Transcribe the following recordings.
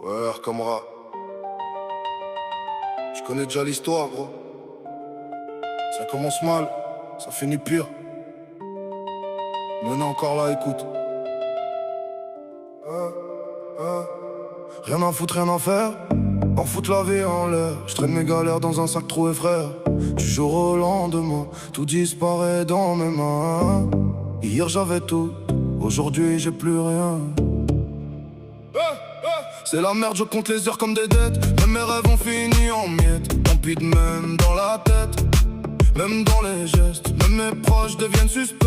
Ouais, Arkamra. Je connais déjà l'histoire, gros. Ça commence mal, ça finit pire. Mais on est encore là, écoute. Rien à foutre, rien à faire. En foutre la vie en l'air. Je traîne mes galères dans un sac troué, frère. Du jour au lendemain, tout disparaît dans mes mains. Hier j'avais tout, aujourd'hui j'ai plus rien. C'est la merde, je compte les heures comme des dettes. Même mes rêves ont fini en miettes. Tant pis de même dans la tête, même dans les gestes. Même mes proches deviennent suspects.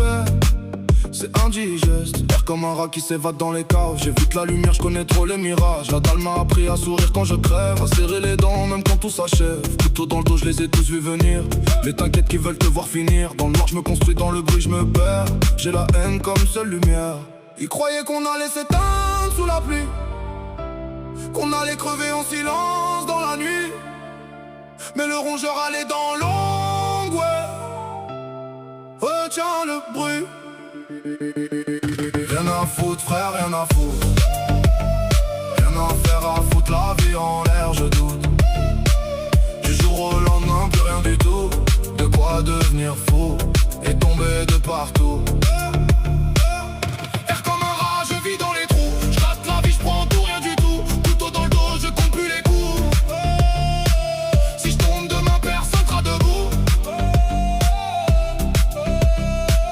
C'est indigeste, l'air comme un rat qui s'évade dans les caves. J'évite la lumière, je connais trop les mirages. La dalle m'a appris à sourire quand je crève, à serrer les dents même quand tout s'achève. Couteau dans le dos, je les ai tous vus venir. Les t'inquiètes qui veulent te voir finir. Dans le noir, je me construis, dans le bruit, je me perds. J'ai la haine comme seule lumière. Ils croyaient qu'on allait s'éteindre sous la pluie, qu'on allait crever en silence dans la nuit. Mais le rongeur allait dans l'ombre, ouais. Retiens le bruit. Rien à foutre, frère, rien à foutre. Rien à faire à foutre, la vie en l'air, je doute. Du jour au lendemain, plus rien du tout. De quoi devenir fou et tomber de partout. Air comme un rat, je vis dans les trous. Je rate la vie, je prends tout, rien du tout. Couteau dans le dos, je compte plus les coups. Si je tombe demain, personne sera debout.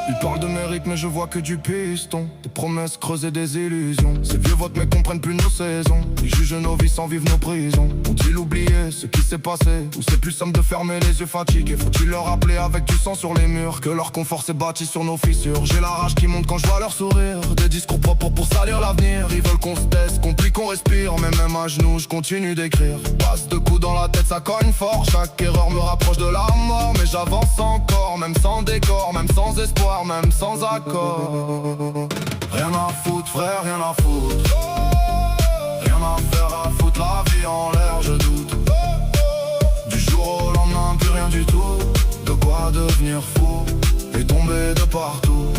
Ils parlent de mérite mais je vois que du piston. Des promesses creusées, des illusions. Ces vieux votes mais comprennent plus nos saisons. Ils jugent nos vies sans vivre nos prisons. Ont-ils oublié ce qui s'est passé? Ou c'est plus simple de fermer les yeux fatigués? Faut-il leur rappeler avec du sang sur les murs que leur confort s'est bâti sur nos fissures? J'ai la rage qui monte quand je vois leur sourire. Des discours propres pour salir l'avenir. Ils veulent qu'on se teste, qu'on plie, qu'on respire. Mais même à genoux je continue d'écrire. Passe de coups dans la tête, ça cogne fort. Chaque erreur me rapproche de la mort. Mais j'avance encore, même sans décor, même sans espoir, même sans accord. Rien à foutre, frère, rien à foutre. Rien à faire à foutre, la vie en l'air, je doute. Du jour au lendemain, plus rien du tout. De quoi devenir fou et tomber de partout.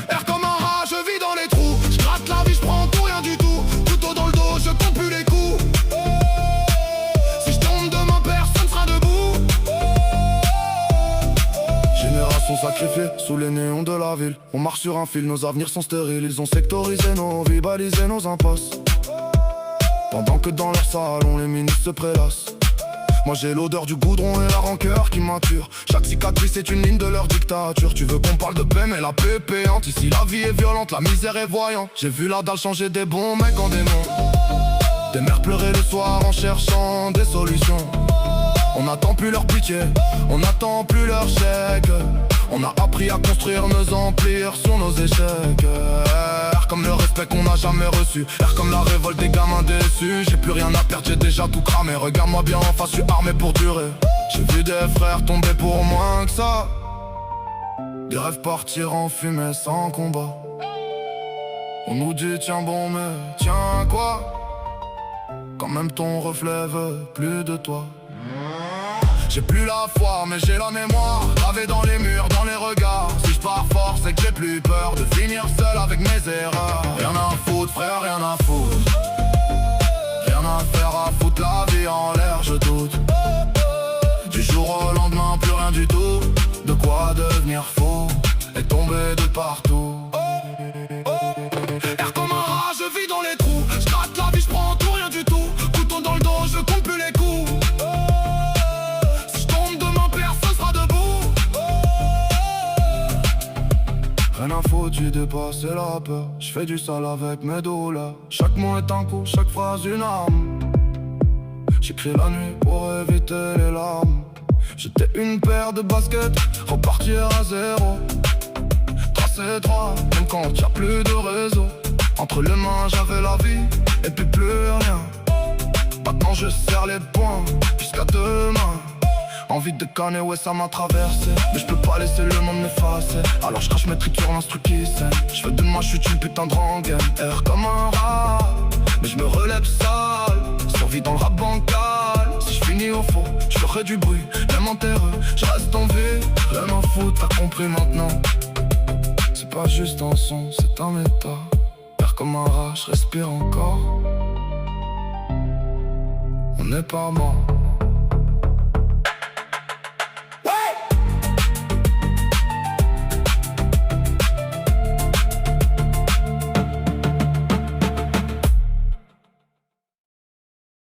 Air comme un rat, je vis dans les trous. Je gratte la vie, je prends tout, rien du tout. Couteau dans le dos, je compte plus les coups. Si je tombe demain, personne sera debout. Génération sacrifiée sous les néons de la ville. On marche sur un fil, nos avenirs sont stériles. Ils ont sectorisé nos vies, balisé nos impasses. Pendant que dans leur salon, les ministres se prélassent. Moi j'ai l'odeur du goudron et la rancœur qui mature. Chaque cicatrice est une ligne de leur dictature. Tu veux qu'on parle de paix mais la paix est payante. Ici la vie est violente, la misère est voyante. J'ai vu la dalle changer des bons mecs en démons. Des mères pleurer le soir en cherchant des solutions. On n'attend plus leur pitié, on n'attend plus leur chèque. On a appris à construire nos empires sur nos échecs. Air comme le respect qu'on n'a jamais reçu. Air comme la révolte des gamins déçus. J'ai plus rien à perdre, j'ai déjà tout cramé. Regarde-moi bien en face, je suis armé pour durer. J'ai vu des frères tomber pour moins que ça. Des rêves partir en fumée sans combat. On nous dit tiens bon mais tiens quoi? Quand même ton reflet veut plus de toi. J'ai plus la foi mais j'ai la mémoire gravée dans les murs, dans les regards. Si je pars fort c'est que j'ai plus peur de finir seul avec mes erreurs. Rien à foutre frère, rien à foutre. Rien à faire à foutre, la vie en l'air je doute. Du jour au lendemain plus rien du tout. De quoi devenir fou et tomber de partout. Air comme un rat, je vis dans les trous. Je gratte la vie, je prends tout, rien du tout. Couteau dans le dos, je compte plus les coups. Rien à foutre, j'ai dépassé la peur. Je fais du sale avec mes douleurs. Chaque mot est un coup, chaque phrase une arme. J'écris la nuit pour éviter les larmes. J'étais une paire de baskets, repartir à zéro. Tracer droit, même quand y'a plus de réseau. Entre les mains j'avais la vie, et puis plus rien. Maintenant je serre les poings, jusqu'à demain. Envie de canner, ouais ça m'a traversé. Mais je peux pas laisser le monde m'effacer. Alors je crache mes tripes sur l'instru qui saigne. Je veux de ma chute une putain de rengaine. Air comme un rat, mais je me relève sale. Survie dans le rap bancal. Si je finis au fond, je ferai du bruit, même en terreux. Je reste en vie, rien à foutre, t'as compris maintenant. C'est pas juste un son, c'est un état. l'air comme un rat, je respire encore. On n'est pas mort.